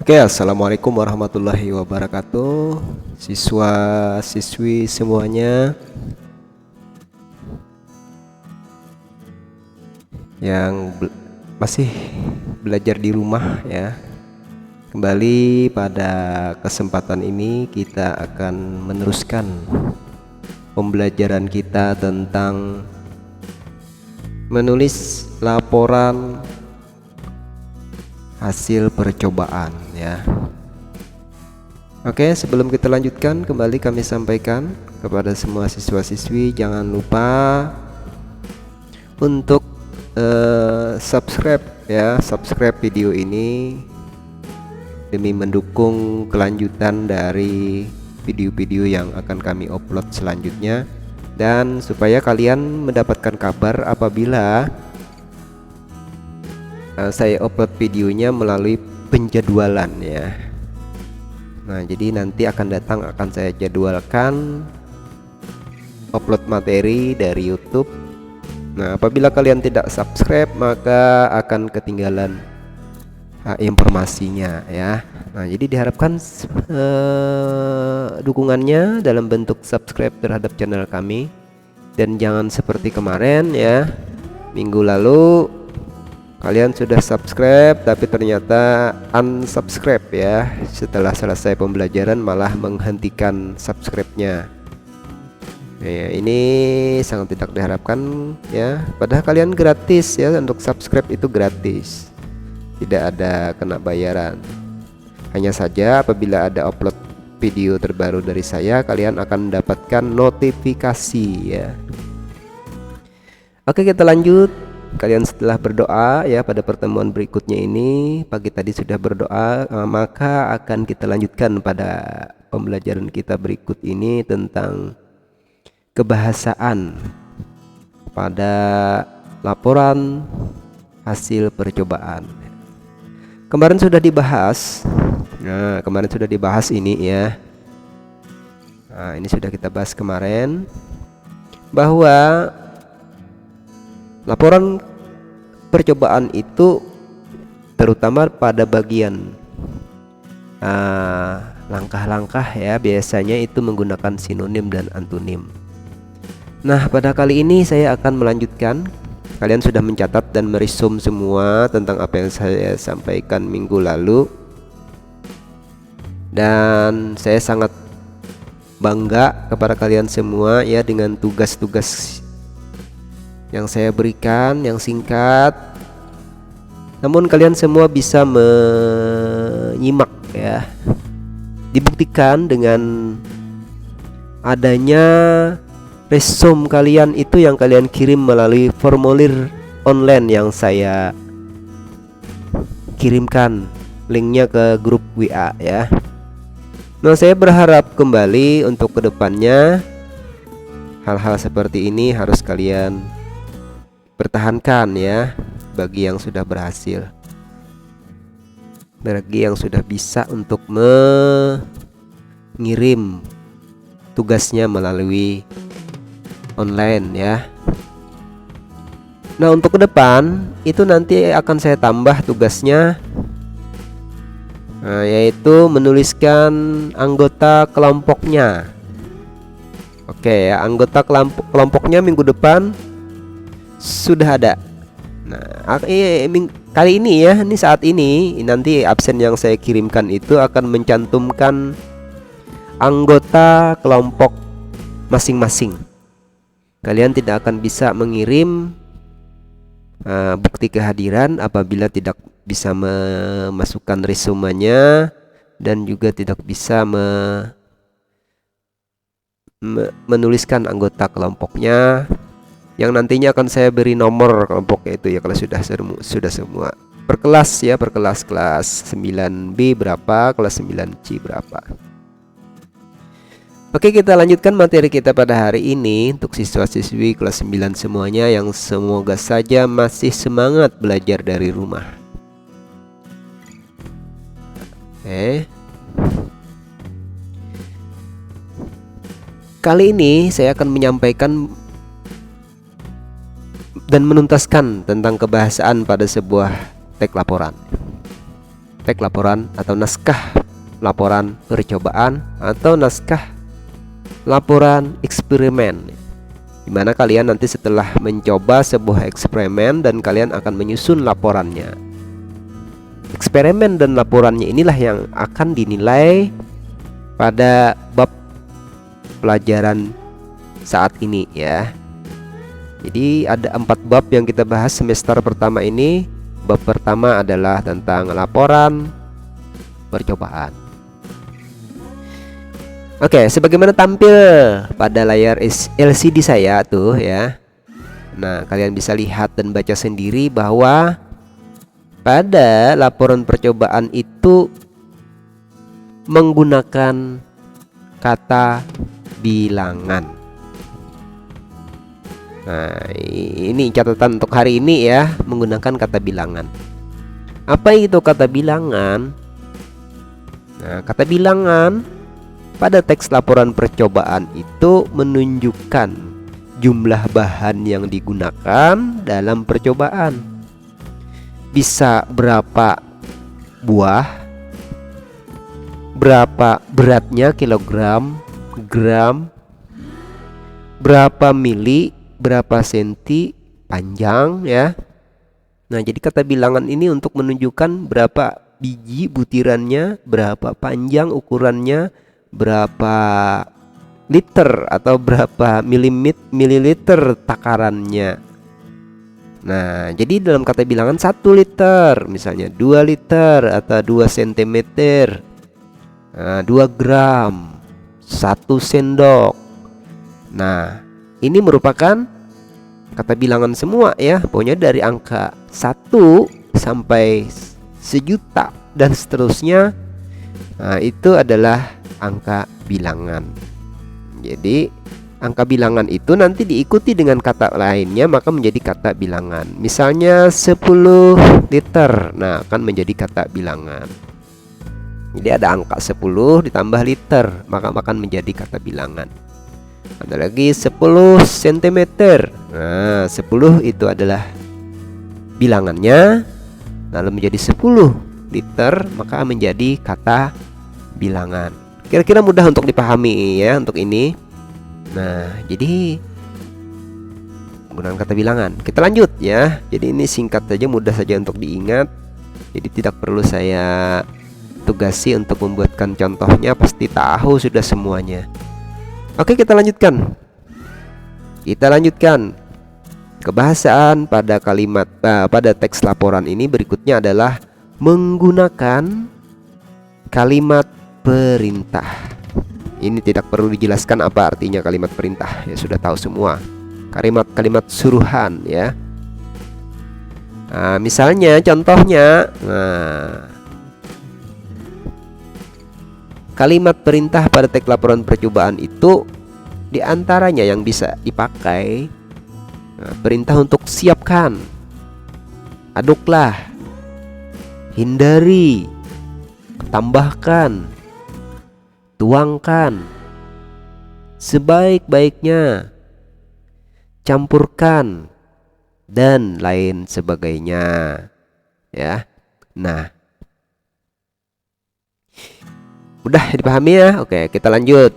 Oke, assalamualaikum warahmatullahi wabarakatuh, siswa-siswi semuanya yang masih belajar di rumah ya. Kembali pada kesempatan ini kita akan meneruskan pembelajaran kita tentang menulis laporan hasil percobaan ya. Oke, sebelum kita lanjutkan, kembali kami sampaikan kepada semua siswa-siswi, jangan lupa untuk subscribe ya, subscribe video ini demi mendukung kelanjutan dari video-video yang akan kami upload selanjutnya, dan supaya kalian mendapatkan kabar apabila saya upload videonya melalui penjadwalan ya. Nah, jadi nanti akan saya jadwalkan upload materi dari YouTube. Nah, apabila kalian tidak subscribe maka akan ketinggalan informasinya ya. Nah, jadi diharapkan dukungannya dalam bentuk subscribe terhadap channel kami, dan jangan seperti kemarin ya, minggu lalu kalian sudah subscribe tapi ternyata unsubscribe ya, setelah selesai pembelajaran malah menghentikan subscribe-nya ya. Ini sangat tidak diharapkan ya, padahal kalian gratis ya, untuk subscribe itu gratis, tidak ada kena bayaran. Hanya saja apabila ada upload video terbaru dari saya, kalian akan mendapatkan notifikasi ya. Oke, kita lanjut. Kalian setelah berdoa ya pada pertemuan berikutnya ini, pagi tadi sudah berdoa, maka akan kita lanjutkan pada pembelajaran kita berikut ini tentang kebahasaan pada laporan hasil percobaan. Kemarin sudah dibahas. Nah, kemarin sudah dibahas ini ya. Nah, ini sudah kita bahas kemarin bahwa laporan percobaan itu terutama pada bagian langkah-langkah ya, biasanya itu menggunakan sinonim dan antonim. Nah, pada kali ini saya akan melanjutkan. Kalian sudah mencatat dan meresum semua tentang apa yang saya sampaikan minggu lalu, dan saya sangat bangga kepada kalian semua ya dengan tugas-tugas yang saya berikan yang singkat, namun kalian semua bisa menyimak ya. Dibuktikan dengan adanya resume kalian itu yang kalian kirim melalui formulir online yang saya kirimkan linknya ke grup WA ya. Nah, saya berharap kembali untuk kedepannya hal-hal seperti ini harus kalian pertahankan ya, bagi yang sudah berhasil, bagi yang sudah bisa untuk mengirim tugasnya melalui online ya. Nah, untuk ke depan itu nanti akan saya tambah tugasnya, yaitu menuliskan anggota kelompoknya. Oke ya, anggota kelompoknya minggu depan sudah ada. Nah, kali ini ya, ini saat ini nanti absen yang saya kirimkan itu akan mencantumkan anggota kelompok masing-masing. Kalian tidak akan bisa mengirim bukti kehadiran apabila tidak bisa memasukkan resumenya, dan juga tidak bisa menuliskan anggota kelompoknya, yang nantinya akan saya beri nomor kelompoknya itu ya, kalau sudah semua per kelas ya, per kelas 9B berapa, kelas 9C berapa. Oke, kita lanjutkan materi kita pada hari ini untuk siswa-siswi kelas 9 semuanya yang semoga saja masih semangat belajar dari rumah. Kali ini saya akan menyampaikan dan menuntaskan tentang kebahasaan pada sebuah teks laporan. teks laporan atau naskah laporan percobaan atau naskah laporan eksperimen, dimana kalian nanti setelah mencoba sebuah eksperimen dan kalian akan menyusun laporannya. Eksperimen dan laporannya inilah yang akan dinilai pada bab pelajaran saat ini ya. Jadi ada 4 bab yang kita bahas semester pertama ini. Bab pertama adalah tentang laporan percobaan. Oke, sebagaimana tampil pada layar LCD saya tuh ya. Nah, kalian bisa lihat dan baca sendiri bahwa pada laporan percobaan itu menggunakan kata bilangan. Nah, ini catatan untuk hari ini ya, menggunakan kata bilangan. Apa itu kata bilangan? Nah, kata bilangan pada teks laporan percobaan itu menunjukkan jumlah bahan yang digunakan dalam percobaan. Bisa berapa buah, berapa beratnya kilogram, gram, berapa mili, berapa senti panjang ya. Nah, jadi kata bilangan ini untuk menunjukkan berapa biji butirannya, berapa panjang ukurannya, berapa liter atau berapa mililiter takarannya. Nah, jadi dalam kata bilangan 1 liter, misalnya 2 liter atau 2 cm, 2 gram, 1 sendok. Nah, ini merupakan kata bilangan semua ya. Pokoknya dari angka 1 sampai sejuta dan seterusnya. Nah, itu adalah angka bilangan. Jadi angka bilangan itu nanti diikuti dengan kata lainnya, maka menjadi kata bilangan. Misalnya 10 liter, nah akan menjadi kata bilangan. Jadi ada angka 10 ditambah liter, maka akan menjadi kata bilangan. Ada lagi 10 cm. Nah, 10 itu adalah bilangannya, lalu menjadi 10 liter, maka menjadi kata bilangan. Kira-kira mudah untuk dipahami ya untuk ini. Nah, jadi menggunakan kata bilangan. Kita lanjut ya. Jadi ini singkat saja, mudah saja untuk diingat. Jadi tidak perlu saya tugasi untuk membuatkan contohnya, pasti tahu sudah semuanya. Oke, kita lanjutkan. Kita lanjutkan. Kebahasaan pada kalimat pada teks laporan ini berikutnya adalah menggunakan kalimat perintah. Ini tidak perlu dijelaskan apa artinya kalimat perintah, ya sudah tahu semua. Kalimat-kalimat suruhan ya. Nah, misalnya contohnya, kalimat perintah pada teks laporan percobaan itu diantaranya yang bisa dipakai, perintah untuk siapkan, aduklah, hindari, tambahkan, tuangkan, sebaik-baiknya, campurkan, dan lain sebagainya ya. Nah, udah dipahami ya. Oke, kita lanjut.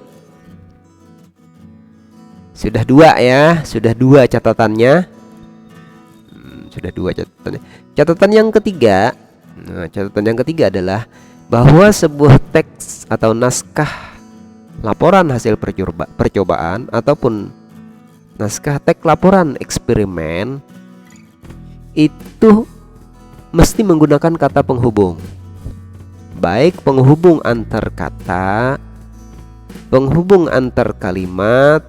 Sudah 2 ya, sudah 2 catatannya. Sudah 2 catatannya. Catatan yang ketiga, catatan yang ketiga adalah bahwa sebuah teks atau naskah laporan hasil percobaan ataupun naskah teks laporan eksperimen itu mesti menggunakan kata penghubung, baik penghubung antar kata, penghubung antar kalimat,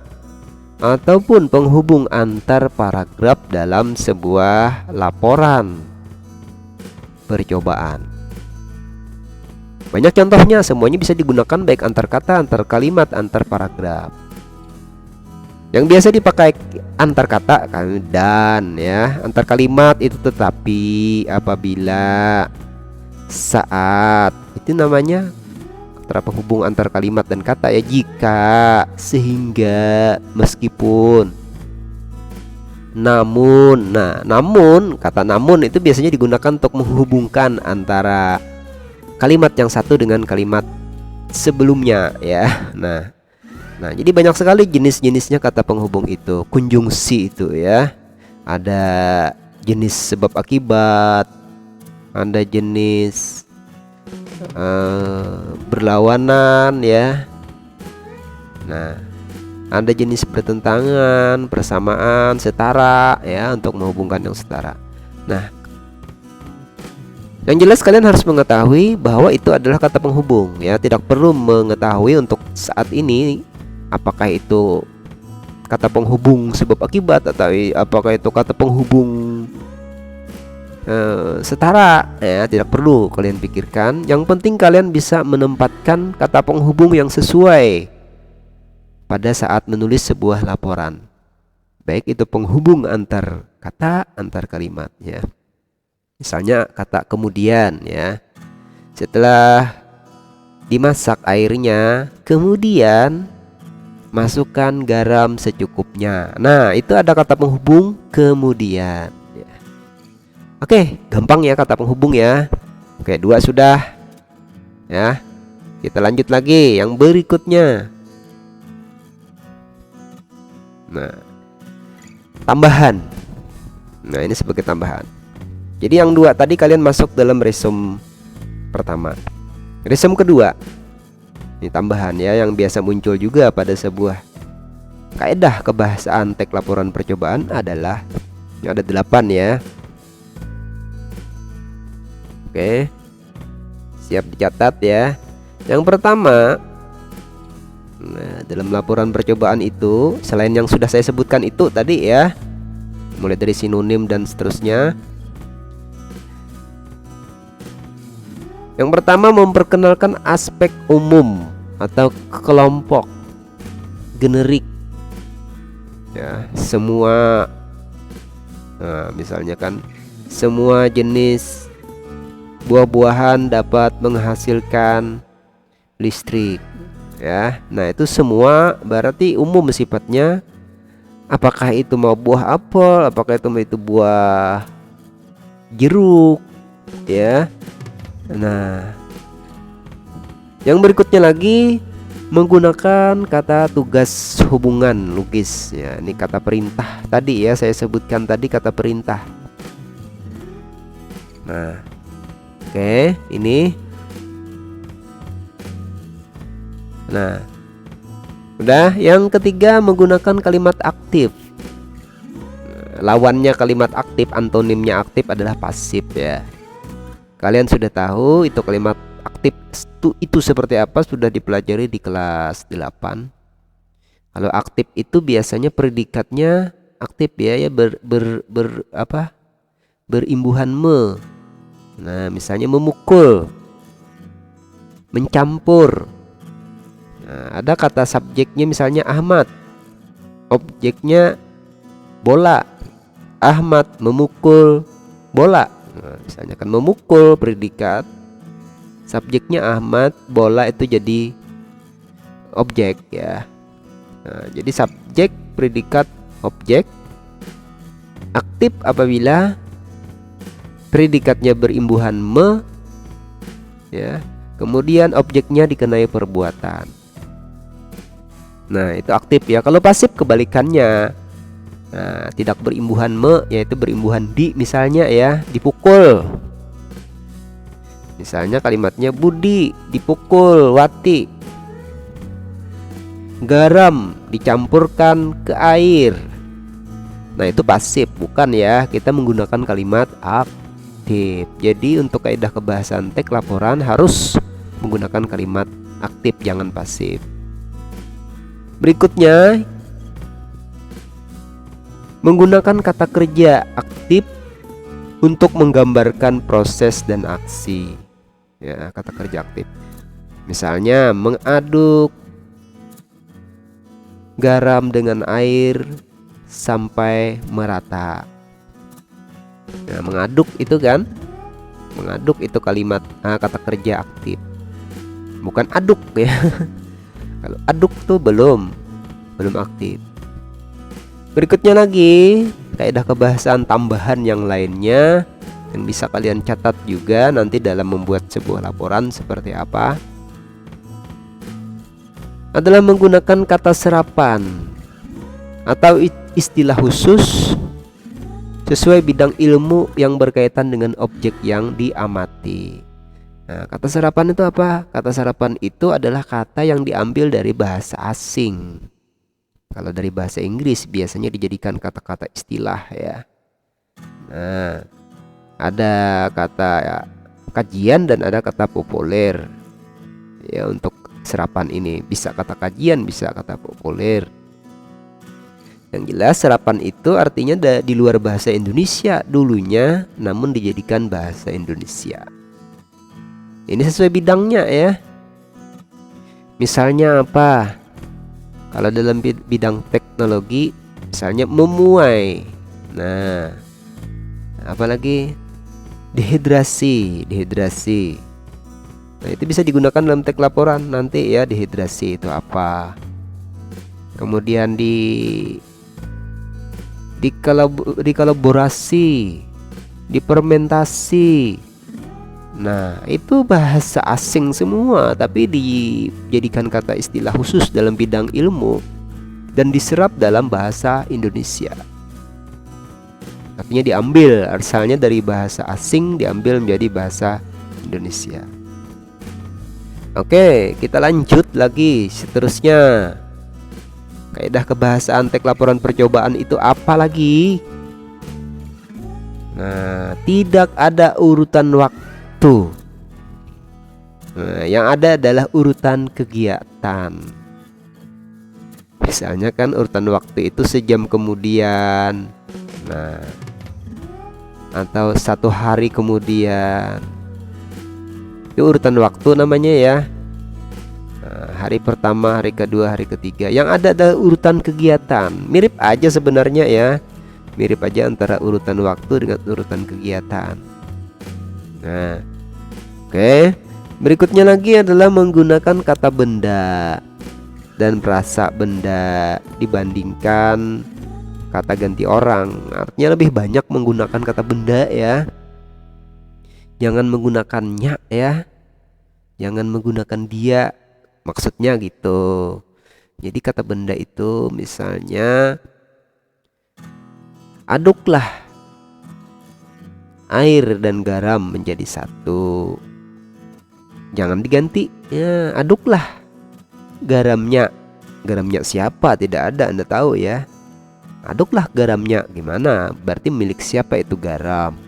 ataupun penghubung antar paragraf dalam sebuah laporan percobaan. Banyak contohnya, semuanya bisa digunakan baik antar kata, antar kalimat, antar paragraf. Yang biasa dipakai antar kata kan dan ya, antar kalimat itu tetapi, apabila, saat. Itu namanya kata penghubung antar kalimat dan kata ya. Jika, sehingga, meskipun, namun. Nah, namun, kata namun itu biasanya digunakan untuk menghubungkan antara kalimat yang satu dengan kalimat sebelumnya ya. Nah, jadi banyak sekali jenis-jenisnya kata penghubung itu, konjungsi itu ya. Ada jenis sebab akibat, ada jenis berlawanan ya. Nah, ada jenis bertentangan, persamaan, setara ya, untuk menghubungkan yang setara. Nah, yang jelas kalian harus mengetahui bahwa itu adalah kata penghubung ya. Tidak perlu mengetahui untuk saat ini apakah itu kata penghubung sebab akibat atau apakah itu kata penghubung setara ya. Tidak perlu kalian pikirkan. Yang penting kalian bisa menempatkan kata penghubung yang sesuai pada saat menulis sebuah laporan, baik itu penghubung antar kata, antar kalimat ya. Misalnya kata kemudian ya, setelah dimasak airnya, kemudian masukkan garam secukupnya. Nah, itu ada kata penghubung kemudian ya. Oke, gampang ya kata penghubung ya. Oke, 2 sudah ya. Kita lanjut lagi yang berikutnya. Nah, tambahan. Nah, ini sebagai tambahan. Jadi yang 2 tadi kalian masuk dalam resume pertama. Resume kedua, ini tambahan ya, yang biasa muncul juga pada sebuah kaedah kebahasaan teks laporan percobaan adalah ada 8 ya. Oke, siap dicatat ya. Yang pertama, nah, dalam laporan percobaan itu, selain yang sudah saya sebutkan itu tadi ya, mulai dari sinonim dan seterusnya. Yang pertama, memperkenalkan aspek umum atau kelompok generik ya, semua. Nah, misalnya kan semua jenis buah-buahan dapat menghasilkan listrik ya. Nah, itu semua berarti umum sifatnya. Apakah itu mau buah apel, apakah itu buah jeruk ya. Nah, yang berikutnya lagi, menggunakan kata tugas hubungan logis ya. Ini kata perintah tadi ya, saya sebutkan tadi kata perintah. Nah, oke, ini. Nah, udah. Yang ketiga, menggunakan kalimat aktif. Lawannya kalimat aktif, antonimnya aktif adalah pasif ya. Kalian sudah tahu itu kalimat aktif itu seperti apa, sudah dipelajari di kelas 8. Kalau aktif itu biasanya predikatnya aktif ya, berimbuhan me. Nah, misalnya memukul, mencampur. Nah, ada kata subjeknya misalnya Ahmad, objeknya bola. Ahmad memukul bola. Nah, misalnya kan memukul predikat, subjeknya Ahmad, bola itu jadi objek ya. Nah, jadi subjek, predikat, objek. Aktif apabila predikatnya berimbuhan me ya, kemudian objeknya dikenai perbuatan. Nah, itu aktif ya. Kalau pasif kebalikannya. Nah, tidak berimbuhan me, yaitu berimbuhan di, misalnya ya, dipukul. Misalnya kalimatnya Budi dipukul Wati. Garam dicampurkan ke air. Nah, itu pasif, bukan ya. Kita menggunakan kalimat aktif. Jadi untuk kaidah kebahasaan teks laporan harus menggunakan kalimat aktif, jangan pasif. Berikutnya, menggunakan kata kerja aktif untuk menggambarkan proses dan aksi ya, kata kerja aktif. Misalnya mengaduk garam dengan air sampai merata. Nah, mengaduk itu kan, mengaduk itu kalimat kata kerja aktif, bukan aduk ya. Kalau aduk tuh belum aktif. Berikutnya lagi, kaidah kebahasaan tambahan yang lainnya yang bisa kalian catat juga nanti dalam membuat sebuah laporan seperti apa adalah menggunakan kata serapan atau istilah khusus sesuai bidang ilmu yang berkaitan dengan objek yang diamati. Nah, kata serapan itu apa? Kata serapan itu adalah kata yang diambil dari bahasa asing. Kalau dari bahasa Inggris biasanya dijadikan kata-kata istilah ya. Nah, ada kata ya, kajian dan ada kata populer. Ya, untuk serapan ini bisa kata kajian, bisa kata populer. Yang jelas serapan itu artinya di luar bahasa Indonesia dulunya, namun dijadikan bahasa Indonesia. Ini sesuai bidangnya ya. Misalnya apa? Kalau dalam bidang teknologi, misalnya memuai. Nah, apalagi dehidrasi. Nah, itu bisa digunakan dalam teks laporan nanti ya, dehidrasi itu apa. Kemudian dikolaborasi, difermentasi. Nah, itu bahasa asing semua, tapi dijadikan kata istilah khusus dalam bidang ilmu dan diserap dalam bahasa Indonesia. Artinya diambil, asalnya dari bahasa asing diambil menjadi bahasa Indonesia. Oke, kita lanjut lagi seterusnya. Kaidah kebahasaan teks laporan percobaan itu apa lagi? Nah, tidak ada urutan waktu. Nah, yang ada adalah urutan kegiatan. Misalnya kan urutan waktu itu sejam kemudian, nah, atau 1 hari kemudian. Itu urutan waktu namanya ya. Nah, hari pertama, hari kedua, hari ketiga. Yang ada adalah urutan kegiatan. Mirip aja sebenarnya ya. Mirip aja antara urutan waktu dengan urutan kegiatan. Nah, oke. Berikutnya lagi adalah menggunakan kata benda dan perasa benda dibandingkan kata ganti orang. Artinya lebih banyak menggunakan kata benda ya. Jangan menggunakannya ya. Jangan menggunakan dia. Maksudnya gitu. Jadi kata benda itu misalnya aduklah air dan garam menjadi satu. Jangan diganti ya, aduklah garamnya. Garamnya siapa? Tidak ada, Anda tahu ya. Aduklah garamnya. Gimana? Berarti milik siapa itu garam.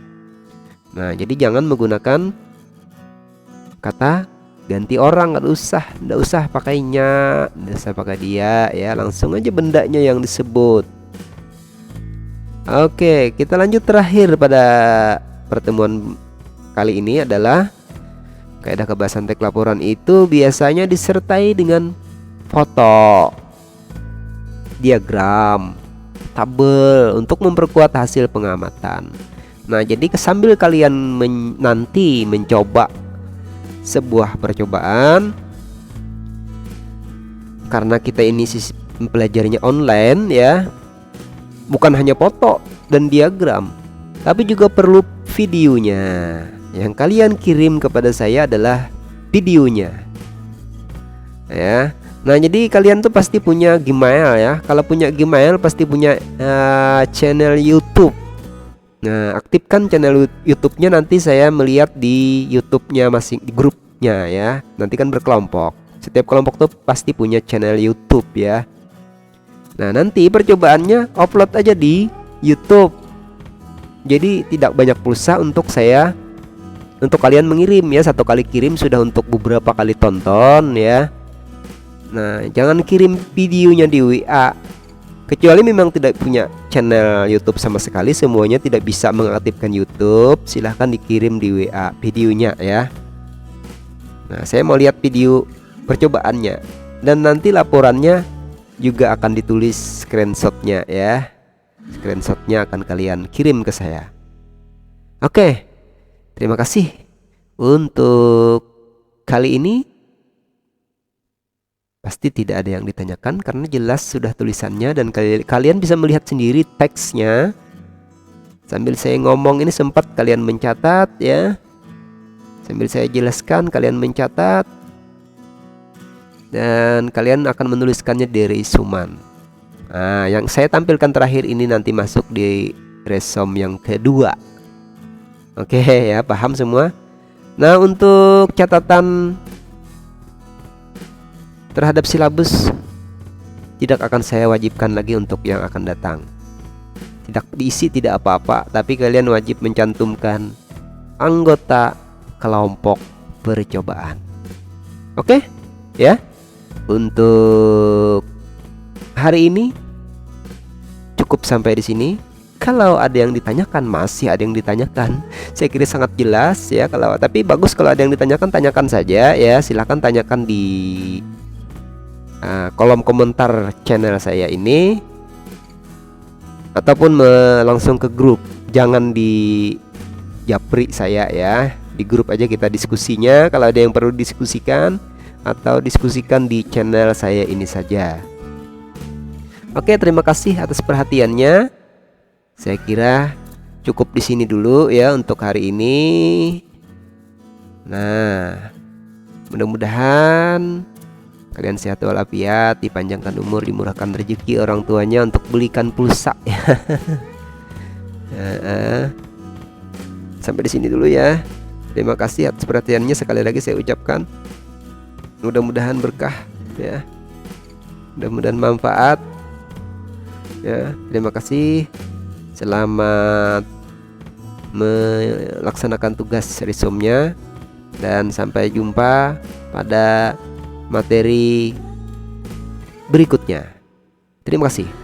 Nah, jadi jangan menggunakan kata ganti orang. Nggak usah pakainya, nggak usah pakai dia ya. Langsung aja bendanya yang disebut. Oke, kita lanjut terakhir pada pertemuan kali ini adalah kaidah kebahasan teks laporan itu biasanya disertai dengan foto, diagram, tabel untuk memperkuat hasil pengamatan. Nah, jadi sambil kalian nanti mencoba sebuah percobaan, karena kita ini mempelajarinya online ya, bukan hanya foto dan diagram, tapi juga perlu videonya. Yang kalian kirim kepada saya adalah videonya ya. Nah, jadi kalian tuh pasti punya Gmail ya. Kalau punya Gmail pasti punya channel YouTube. Nah, aktifkan channel YouTube-nya, nanti saya melihat di YouTube-nya masing di grupnya ya. Nanti kan berkelompok. Setiap kelompok tuh pasti punya channel YouTube ya. Nah, nanti percobaannya upload aja di YouTube. Jadi tidak banyak pulsa untuk kalian mengirim ya. 1 kali kirim sudah untuk beberapa kali tonton ya. Nah, jangan kirim videonya di WA. Kecuali memang tidak punya channel YouTube sama sekali, semuanya tidak bisa mengaktifkan YouTube, silahkan dikirim di WA videonya ya. Nah, saya mau lihat video percobaannya. Dan nanti laporannya juga akan ditulis screenshotnya ya. Screenshotnya akan kalian kirim ke saya. Oke, terima kasih untuk kali ini. Pasti tidak ada yang ditanyakan karena jelas sudah tulisannya dan kalian bisa melihat sendiri teksnya. Sambil saya ngomong ini sempat kalian mencatat ya. Sambil saya jelaskan kalian mencatat. Dan kalian akan menuliskannya di resumen. Nah, yang saya tampilkan terakhir ini nanti masuk di resume yang kedua. Oke ya, paham semua? Nah, untuk catatan terhadap silabus tidak akan saya wajibkan lagi untuk yang akan datang. Tidak diisi tidak apa-apa, tapi kalian wajib mencantumkan anggota kelompok percobaan. Oke? Ya. Untuk hari ini cukup sampai di sini. Kalau ada yang ditanyakan, masih ada yang ditanyakan, saya kira sangat jelas ya. Tapi bagus kalau ada yang ditanyakan, tanyakan saja ya. Silahkan tanyakan di kolom komentar channel saya ini, ataupun langsung ke grup. Jangan di japri saya ya. Di grup aja kita diskusinya. Kalau ada yang perlu diskusikan, atau diskusikan di channel saya ini saja. Oke, terima kasih atas perhatiannya. Saya kira cukup di sini dulu ya untuk hari ini. Nah, mudah-mudahan kalian sehat walafiat, dipanjangkan umur, dimurahkan rezeki orang tuanya untuk belikan pulsa ya. Sampai di sini dulu ya. Terima kasih atas perhatiannya, sekali lagi saya ucapkan. Mudah-mudahan berkah ya. Mudah-mudahan manfaat ya. Terima kasih. Selamat melaksanakan tugas resumenya, dan sampai jumpa pada materi berikutnya. Terima kasih.